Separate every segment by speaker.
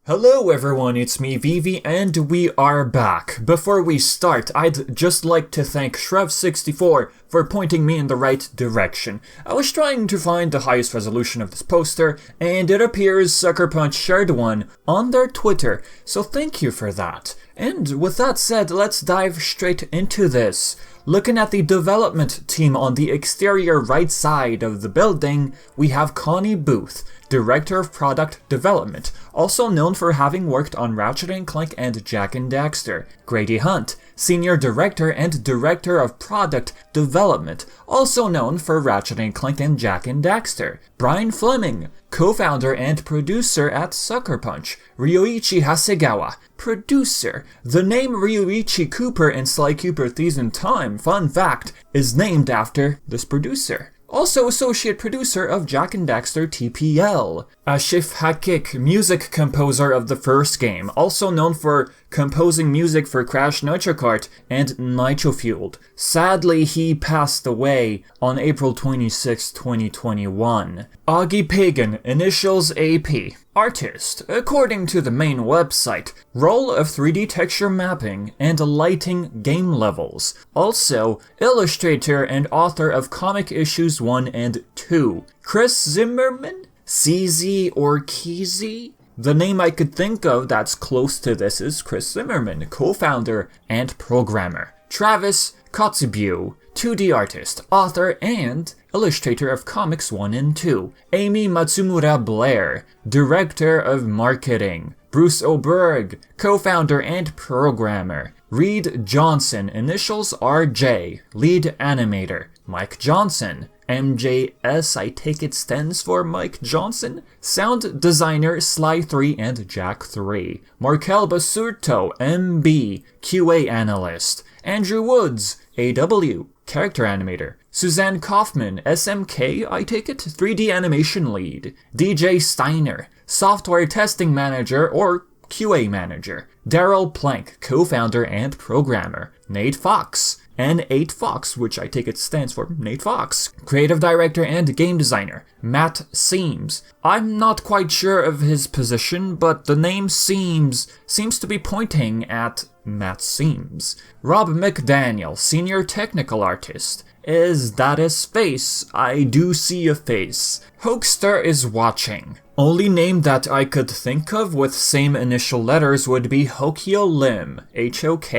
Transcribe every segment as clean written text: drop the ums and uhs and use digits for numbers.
Speaker 1: Hello everyone, it's me Vivi and we are back. Before we start, I'd just like to thank Shrev64 for pointing me in the right direction. I was trying to find the highest resolution of this poster, and it appears Sucker Punch shared one on their Twitter, so thank you for that. And with that said, let's dive straight into this. Looking at the development team on the exterior right side of the building, we have Connie Booth, Director of Product Development, also known for having worked on Ratchet & Clank and Jak and Daxter. Grady Hunt, Senior Director and Director of Product Development, also known for Ratchet & Clank and Jak and Daxter. Brian Fleming, co-founder and producer at Sucker Punch. Ryoichi Hasegawa, producer. The name Ryoichi Cooper in Sly Cooper Thieves in Time, fun fact, is named after this producer. Also associate producer of Jak and Daxter TPL. Ashif Hakik, music composer of the first game, also known for composing music for Crash Nitro Kart and Nitro Fueled. Sadly, he passed away on April 26, 2021. Augie Pagan, initials AP. Artist, according to the main website, role of 3D texture mapping and lighting game levels. Also, illustrator and author of comic issues 1 and 2. Chris Zimmerman? CZ or Keezy? The name I could think of that's close to this is Chris Zimmerman, co-founder and programmer. Travis Kotzebue, 2D artist, author, and illustrator of Comics 1 and 2. Amy Matsumura Blair, Director of Marketing. Bruce Oberg, co-founder and programmer. Reed Johnson, initials RJ, lead animator. Mike Johnson, MJS, I take it stands for Mike Johnson, sound designer Sly 3 and Jak 3. Markel Basurto, MB, QA analyst. Andrew Woods, AW, character animator. Suzanne Kaufman, SMK, I take it, 3D animation lead. DJ Steiner, software testing manager or QA manager. Daryl Plank, co-founder and programmer. Nate Fox, N8 Fox, which I take it stands for Nate Fox, creative director and game designer. Matt Seams, I'm not quite sure of his position, but the name seems to be pointing at Matt Seams. Rob McDaniel, senior technical artist. Is that his face? I do see a face. Hoaxster is watching. Only name that I could think of with same initial letters would be Hokyo Lim, HOK,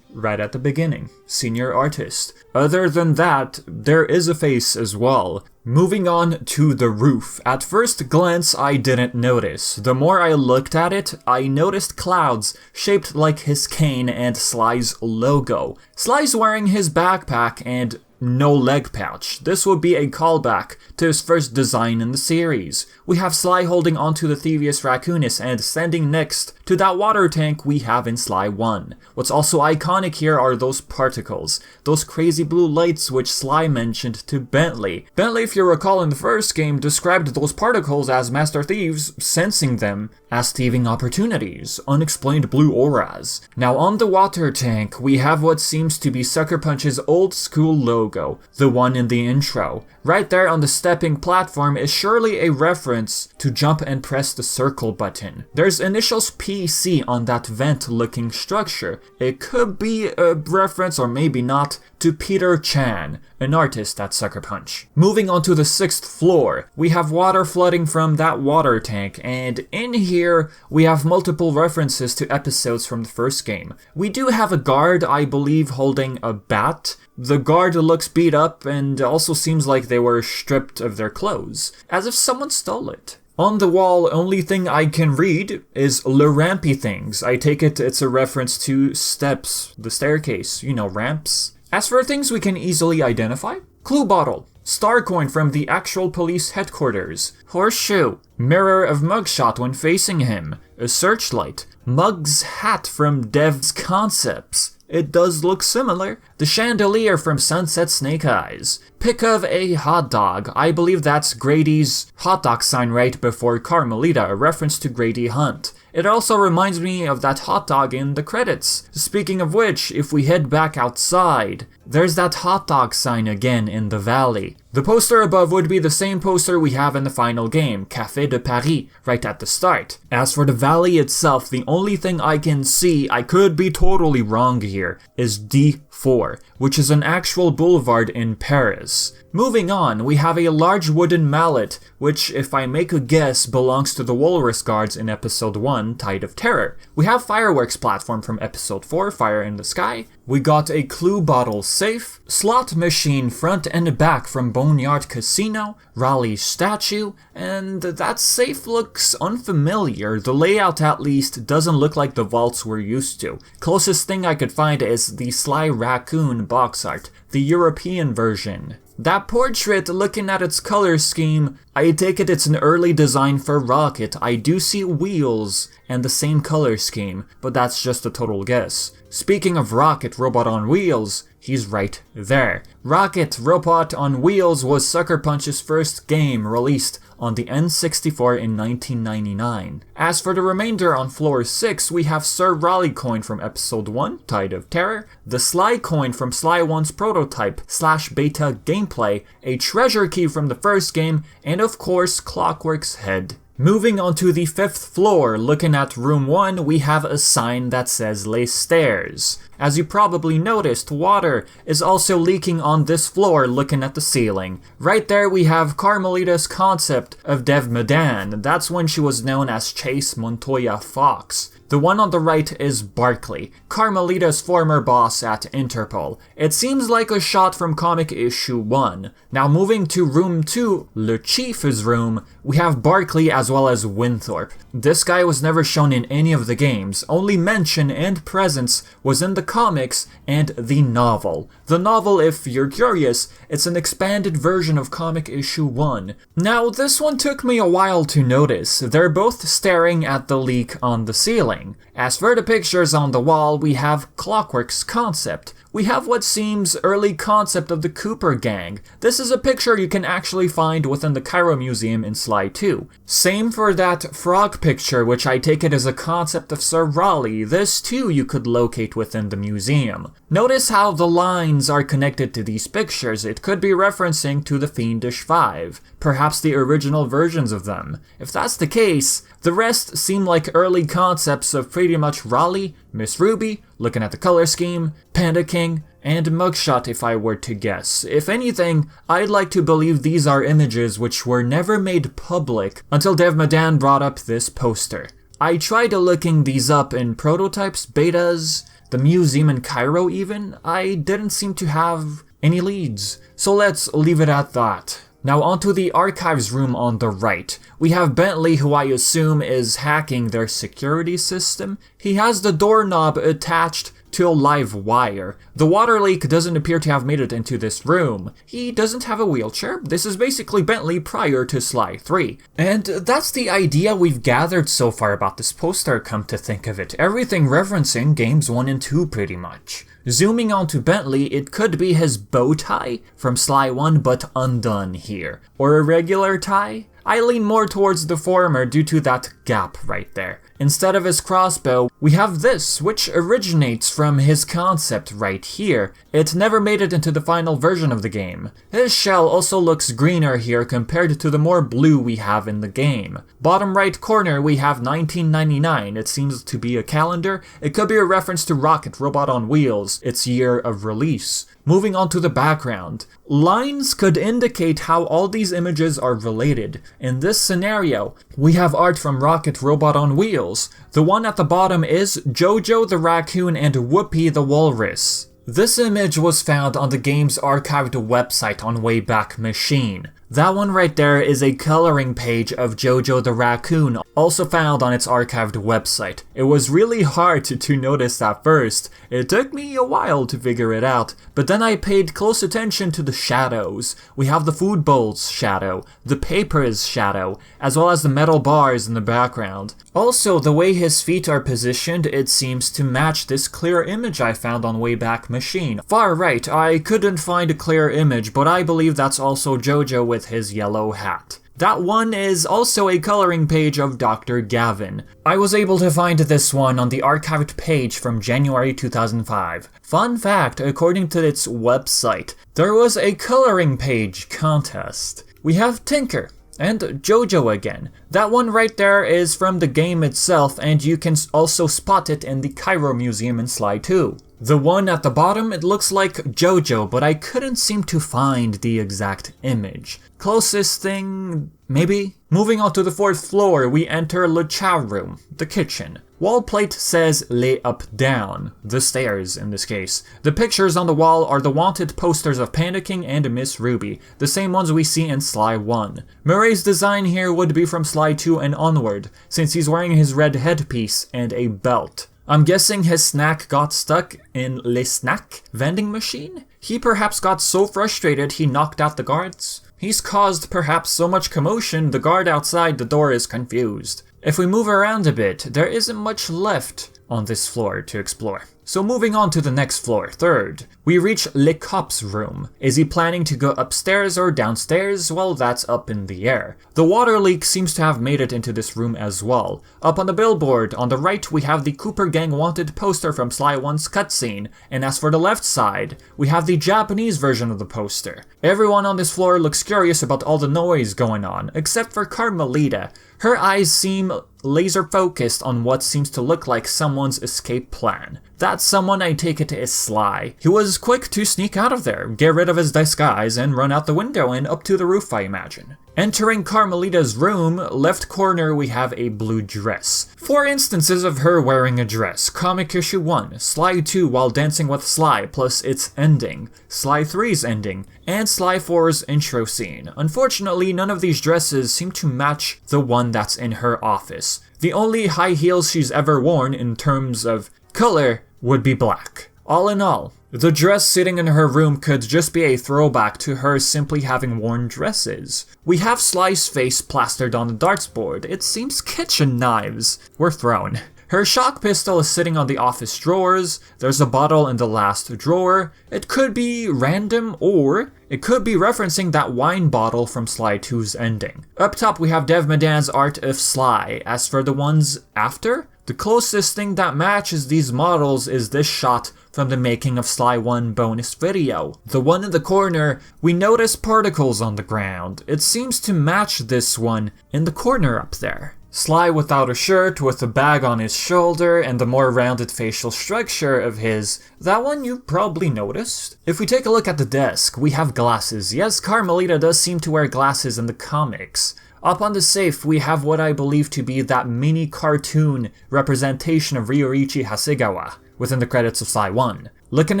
Speaker 1: right at the beginning, senior artist. Other than that, there is a face as well. Moving on to the roof. At first glance, I didn't notice. The more I looked at it, I noticed clouds shaped like his cane and Sly's logo. Sly's wearing his backpack and no leg pouch. This would be a callback to his first design in the series. We have Sly holding onto the Thievius Raccoonus and standing next to that water tank we have in Sly 1. What's also iconic here are those particles, those crazy blue lights which Sly mentioned to Bentley. Bentley, if you recall in the first game, described those particles as Master Thieves sensing them as thieving opportunities, unexplained blue auras. Now on the water tank, we have what seems to be Sucker Punch's old school logo, the one in the intro. Right there on the stepping platform is surely a reference to jump and press the circle button. There's initials PC on that vent-looking structure. It could be a reference, or maybe not, to Peter Chan, an artist at Sucker Punch. Moving on to the 6th floor, we have water flooding from that water tank, and in here we have multiple references to episodes from the first game. We do have a guard, I believe, holding a bat. The guard looks beat up and also seems like they were stripped of their clothes, as if someone stole it. On the wall, only thing I can read is Le Rampy Things. I take it it's a reference to steps, the staircase, you know, ramps. As for things we can easily identify, clue bottle, star coin from the actual police headquarters, horseshoe, mirror of mugshot when facing him, a searchlight, Mug's hat from Dev's Concepts. It does look similar. The chandelier from Sunset Snake Eyes. Pick of a hot dog. I believe that's Grady's hot dog sign right before Carmelita, a reference to Grady Hunt. It also reminds me of that hot dog in the credits. Speaking of which, if we head back outside, there's that hot dog sign again in the valley. The The poster above would be the same poster we have in the final game, Café de Paris, right at the start. As for the valley itself, the only thing I can see, I could be totally wrong here, is D4, which is an actual boulevard in Paris. Moving on, we have a large wooden mallet, which, if I make a guess, belongs to the Walrus Guards in Episode 1, Tide of Terror. We have Fireworks platform from Episode 4, Fire in the Sky. We got a clue bottle safe, slot machine front and back from Boneyard Casino, Raleigh's statue, and that safe looks unfamiliar. The layout at least doesn't look like the vaults we're used to. Closest thing I could find is the Sly Raccoon box art, the European version. That portrait, looking at its color scheme, I take it it's an early design for Rocket. I do see wheels and the same color scheme, but that's just a total guess. Speaking of Rocket Robot on Wheels, he's right there. Rocket Robot on Wheels was Sucker Punch's first game, released on the N64 in 1999. As for the remainder on floor 6, we have Sir Raleigh coin from Episode 1, Tide of Terror, the Sly coin from Sly 1's Prototype / beta gameplay, a treasure key from the first game, and of course Clockwork's head. Moving on to the 5th floor, looking at room 1, we have a sign that says Les Stairs. As you probably noticed, water is also leaking on this floor looking at the ceiling. Right there we have Carmelita's concept of Dev Madan. That's when she was known as Chase Montoya Fox. The one on the right is Barkley, Carmelita's former boss at Interpol. It seems like a shot from comic issue 1. Now moving to room 2, Le Chief's room, we have Barkley as well as Winthorpe. This guy was never shown in any of the games, only mention and presence was in the comics and the novel. The novel, if you're curious, it's an expanded version of comic issue 1. Now this one took me a while to notice. They're both staring at the leak on the ceiling. As for the pictures on the wall, we have Clockwork's concept. We have what seems early concept of the Cooper gang. This is a picture you can actually find within the Cairo Museum in Sly 2. Same for that frog picture, which I take it as a concept of Sir Raleigh. This too you could locate within the museum. Notice how the lines are connected to these pictures. It could be referencing to the Fiendish Five, perhaps the original versions of them. If that's the case, the rest seem like early concepts of pretty much Raleigh, Miss Ruby, looking at the color scheme, Panda King, and Mugshot if I were to guess. If anything, I'd like to believe these are images which were never made public until Dev Madan brought up this poster. I tried looking these up in prototypes, betas, the museum in Cairo even. I didn't seem to have any leads, so let's leave it at that. Now onto the archives room on the right. We have Bentley, who I assume is hacking their security system. He has the doorknob attached to a live wire. The water leak doesn't appear to have made it into this room. He doesn't have a wheelchair. This is basically Bentley prior to Sly 3. And that's the idea we've gathered so far about this poster, come to think of it. Everything referencing games 1 and 2 pretty much. Zooming onto Bentley, it could be his bow tie from Sly 1 but undone here. Or a regular tie? I lean more towards the former due to that gap right there. Instead of his crossbow, we have this, which originates from his concept right here. It never made it into the final version of the game. His shell also looks greener here compared to the more blue we have in the game. Bottom right corner we have 1999, it seems to be a calendar. It could be a reference to Rocket Robot on Wheels, its year of release. Moving on to the background. Lines could indicate how all these images are related. In this scenario, we have art from Rocket Robot on Wheels. The one at the bottom is Jojo the Raccoon and Whoopi the Walrus. This image was found on the game's archived website on Wayback Machine. That one right there is a coloring page of Jojo the Raccoon, also found on its archived website. It was really hard to notice at first. It took me a while to figure it out, but then I paid close attention to the shadows. We have the food bowl's shadow, the paper's shadow, as well as the metal bars in the background. Also, the way his feet are positioned, it seems to match this clear image I found on Wayback Machine. Far right, I couldn't find a clear image, but I believe that's also Jojo with with his yellow hat. That one is also a coloring page of Dr. Gavin. I was able to find this one on the archived page from January 2005. Fun fact, according to its website, there was a coloring page contest. We have Tinker and Jojo again. That one right there is from the game itself, and you can also spot it in the Cairo Museum in Sly 2. The one at the bottom, it looks like Jojo, but I couldn't seem to find the exact image. Closest thing, maybe? Moving on to the 4th floor, we enter Le Chow Room, the kitchen. Wall plate says lay up down, the stairs in this case. The pictures on the wall are the wanted posters of Panda King and Miss Ruby, the same ones we see in Sly 1. Murray's design here would be from Sly 2 and onward, since he's wearing his red headpiece and a belt. I'm guessing his snack got stuck in Le Snack vending machine? He perhaps got so frustrated he knocked out the guards? He's caused perhaps so much commotion the guard outside the door is confused. If we move around a bit, there isn't much left on this floor to explore. So moving on to the next floor, 3rd, we reach Le Cop's room. Is he planning to go upstairs or downstairs? Well, that's up in the air. The water leak seems to have made it into this room as well. Up on the billboard, on the right, we have the Cooper Gang wanted poster from Sly 1's cutscene, and as for the left side, we have the Japanese version of the poster. Everyone on this floor looks curious about all the noise going on, except for Carmelita. Her eyes seem laser focused on what seems to look like someone's escape plan. That someone, I take it, is Sly. He was quick to sneak out of there, get rid of his disguise, and run out the window and up to the roof, I imagine. Entering Carmelita's room, left corner we have a blue dress. 4 instances of her wearing a dress. Comic issue 1, Sly 2 while dancing with Sly plus its ending, Sly 3's ending, and Sly 4's intro scene. Unfortunately, none of these dresses seem to match the one that's in her office. The only high heels she's ever worn in terms of color would be black. All in all, the dress sitting in her room could just be a throwback to her simply having worn dresses. We have Sly's face plastered on the darts board. It seems kitchen knives were thrown. Her shock pistol is sitting on the office drawers. There's a bottle in the last drawer. It could be random, or it could be referencing that wine bottle from Sly 2's ending. Up top we have Dev Madan's art of Sly. As for the ones after, the closest thing that matches these models is this shot from the making of Sly 1 bonus video. The one in the corner, we notice particles on the ground. It seems to match this one in the corner up there. Sly without a shirt, with a bag on his shoulder, and the more rounded facial structure of his. That one you probably noticed. If we take a look at the desk, we have glasses. Yes, Carmelita does seem to wear glasses in the comics. Up on the safe, we have what I believe to be that mini cartoon representation of Ryuichi Hasegawa within the credits of Sly 1. Looking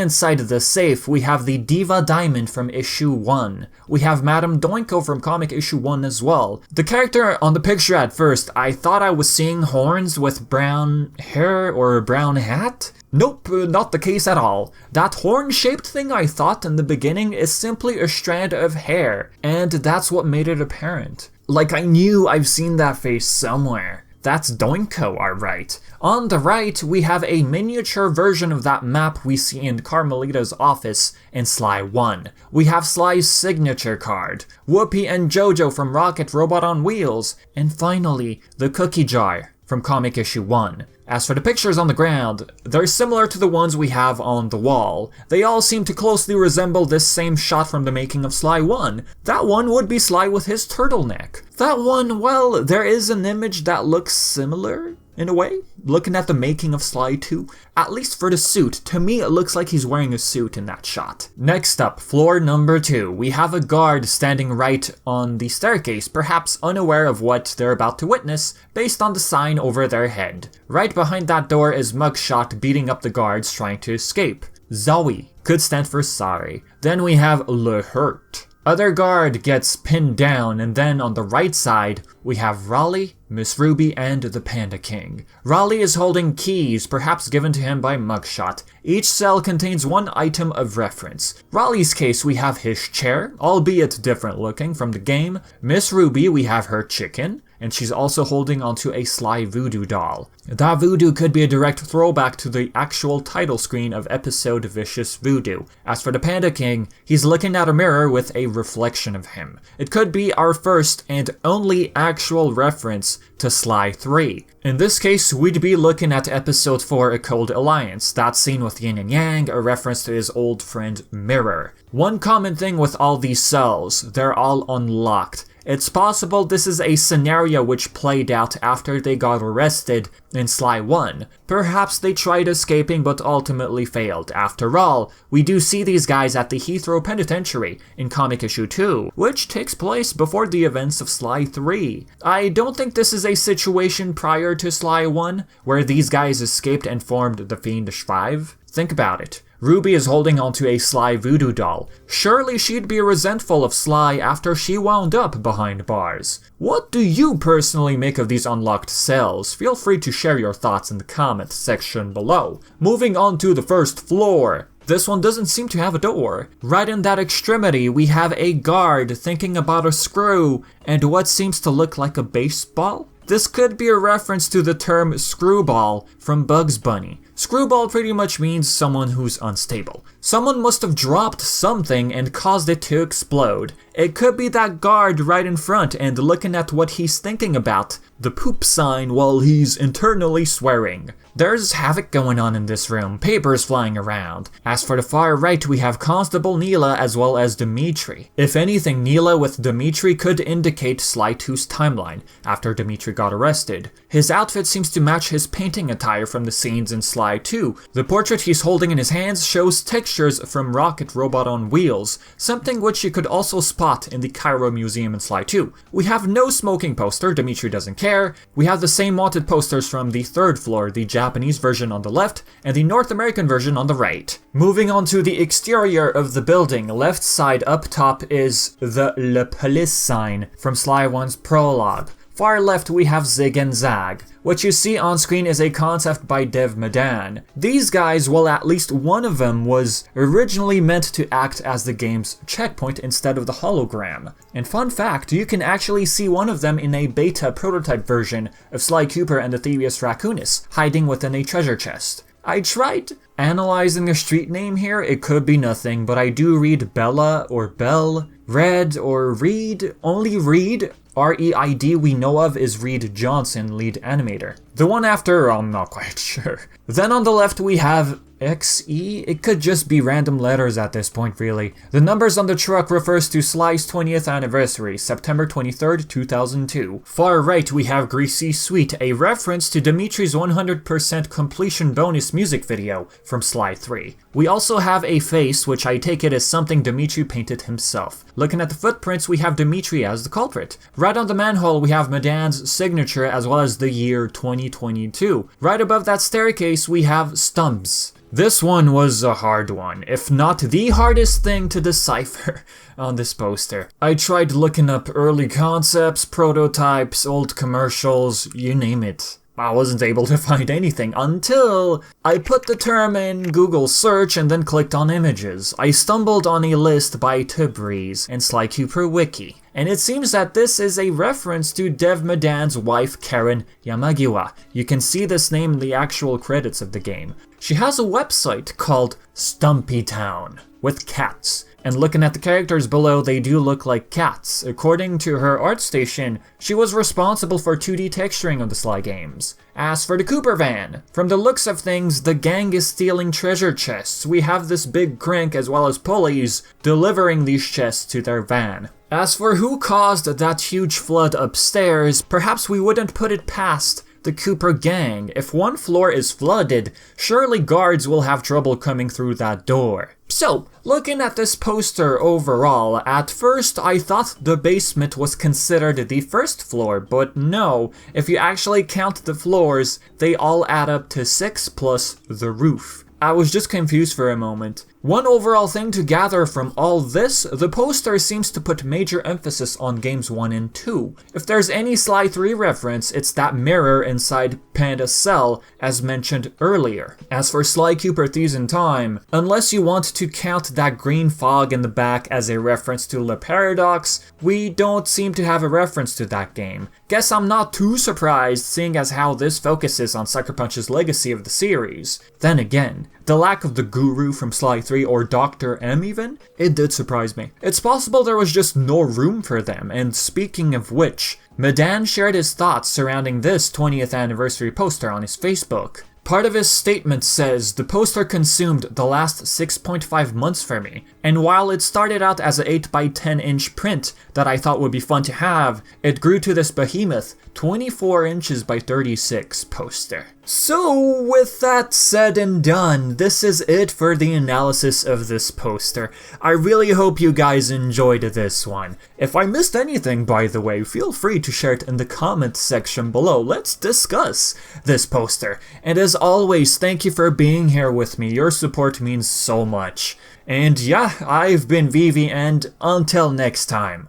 Speaker 1: inside the safe, we have the Diva Diamond from issue 1. We have Madame Doinko from comic issue 1 as well. The character on the picture at first, I thought I was seeing horns with brown hair or a brown hat. Nope, not the case at all. That horn-shaped thing I thought in the beginning is simply a strand of hair, and that's what made it apparent. Like I knew I've seen that face somewhere. That's Doinko, alright. On the right, we have a miniature version of that map we see in Carmelita's office in Sly 1. We have Sly's signature card, Whoopi and Jojo from Rocket Robot on Wheels, and finally, the cookie jar from comic issue 1. As for the pictures on the ground, they're similar to the ones we have on the wall. They all seem to closely resemble this same shot from the making of Sly 1. That one would be Sly with his turtleneck. That one, well, there is an image that looks similar, in a way, looking at the making of Sly 2. At least for the suit, to me it looks like he's wearing a suit in that shot. Next up, floor number 2. We have a guard standing right on the staircase, perhaps unaware of what they're about to witness, based on the sign over their head. Right behind that door is Mugshot beating up the guards trying to escape. Zoe could stand for sorry. Then we have Le Hurt. Other guard gets pinned down, and then on the right side, we have Raleigh, Miss Ruby, and the Panda King. Raleigh is holding keys, perhaps given to him by Mugshot. Each cell contains one item of reference. Raleigh's case, we have his chair, albeit different looking from the game. Miss Ruby, we have her chicken. and she's also holding onto a Sly voodoo doll. That voodoo could be a direct throwback to the actual title screen of episode Vicious Voodoo. As for the Panda King, he's looking at a mirror with a reflection of him. It could be our first and only actual reference to Sly 3. In this case, we'd be looking at episode 4, A Cold Alliance, that scene with Yin and Yang, a reference to his old friend Mirror. One common thing with all these cells, they're all unlocked. It's possible this is a scenario which played out after they got arrested in Sly 1. Perhaps they tried escaping but ultimately failed. After all, we do see these guys at the Heathrow Penitentiary in Comic Issue 2, which takes place before the events of Sly 3. I don't think this is a situation prior to Sly 1, where these guys escaped and formed the Fiendish Five. Think about it. Ruby is holding onto a Sly voodoo doll. Surely she'd be resentful of Sly after she wound up behind bars. What do you personally make of these unlocked cells? Feel free to share your thoughts in the comment section below. Moving on to the first floor. This one doesn't seem to have a door. Right in that extremity, we have a guard thinking about a screw and what seems to look like a baseball. This could be a reference to the term screwball from Bugs Bunny. Screwball pretty much means someone who's unstable. Someone must have dropped something and caused it to explode. It could be that guard right in front and looking at what he's thinking about, the poop sign, while he's internally swearing. There's havoc going on in this room, papers flying around. As for the far right, we have Constable Neela as well as Dimitri. If anything, Neela with Dimitri could indicate Sly 2's timeline, after Dimitri got arrested. His outfit seems to match his painting attire from the scenes in Sly 2. The portrait he's holding in his hands shows textures from Rocket Robot on Wheels, something which you could also spot in the Cairo Museum in Sly 2. We have no smoking poster, Dimitri doesn't care. We have the same wanted posters from the third floor, the Japanese version on the left, and the North American version on the right. Moving on to the exterior of the building, left side up top is the Le Police sign from Sly 1's prologue. Far left we have Zig and Zag. What you see on screen is a concept by Dev Madan. These guys, well, at least one of them was originally meant to act as the game's checkpoint instead of the hologram. And fun fact, you can actually see one of them in a beta prototype version of Sly Cooper and the Thievius Raccoonus, hiding within a treasure chest. I tried analyzing a street name here, it could be nothing, but I do read Bella or Bell, Red or Reed, only Reed. R-E-I-D we know of is Reed Johnson, lead animator. The one after, I'm not quite sure. Then on the left we have XE? It could just be random letters at this point, really. The numbers on the truck refers to Sly's 20th anniversary, September 23rd, 2002. Far right we have Greasy Sweet, a reference to Dimitri's 100% completion bonus music video from Sly 3. We also have a face, which I take it as something Dimitri painted himself. Looking at the footprints, we have Dimitri as the culprit. Right on the manhole we have Madan's signature as well as the year 2022. Right above that staircase we have Stubbs. This one was a hard one, if not the hardest thing to decipher on this poster. I tried looking up early concepts, prototypes, old commercials, you name it. I wasn't able to find anything until I put the term in Google search and then clicked on images. I stumbled on a list by Tabriz and Sly Cooper Wiki, and it seems that this is a reference to Dev Madan's wife Karin Yamagiwa. You can see this name in the actual credits of the game. She has a website called Stumpy Town with cats. And looking at the characters below, they do look like cats. According to her ArtStation, she was responsible for 2D texturing of the Sly games. As for the Cooper van, from the looks of things, the gang is stealing treasure chests. We have this big crank as well as pulleys delivering these chests to their van. As for who caused that huge flood upstairs, perhaps we wouldn't put it past the Cooper gang. If one floor is flooded, surely guards will have trouble coming through that door. So, looking at this poster overall, at first I thought the basement was considered the first floor, but no, if you actually count the floors, they all add up to 6 plus the roof. I was just confused for a moment. One overall thing to gather from all this, the poster seems to put major emphasis on games 1 and 2. If there's any Sly 3 reference, it's that mirror inside Panda's cell, as mentioned earlier. As for Sly Cooper Thieves in Time, unless you want to count that green fog in the back as a reference to Le Paradox, we don't seem to have a reference to that game. Guess I'm not too surprised, seeing as how this focuses on Sucker Punch's legacy of the series. Then again, the lack of the Guru from Sly 3 or Dr. M even, it did surprise me. It's possible there was just no room for them, and speaking of which, Madan shared his thoughts surrounding this 20th anniversary poster on his Facebook. Part of his statement says, "The poster consumed the last 6.5 months for me, and while it started out as a 8x10 inch print that I thought would be fun to have, it grew to this behemoth 24 inches by 36 poster." So with that said and done, this is it for the analysis of this poster. I really hope you guys enjoyed this one. If I missed anything, by the way, feel free to share it in the comments section below. Let's discuss this poster. And as always, thank you for being here with me. Your support means so much. And yeah, I've been Vivi, and until next time.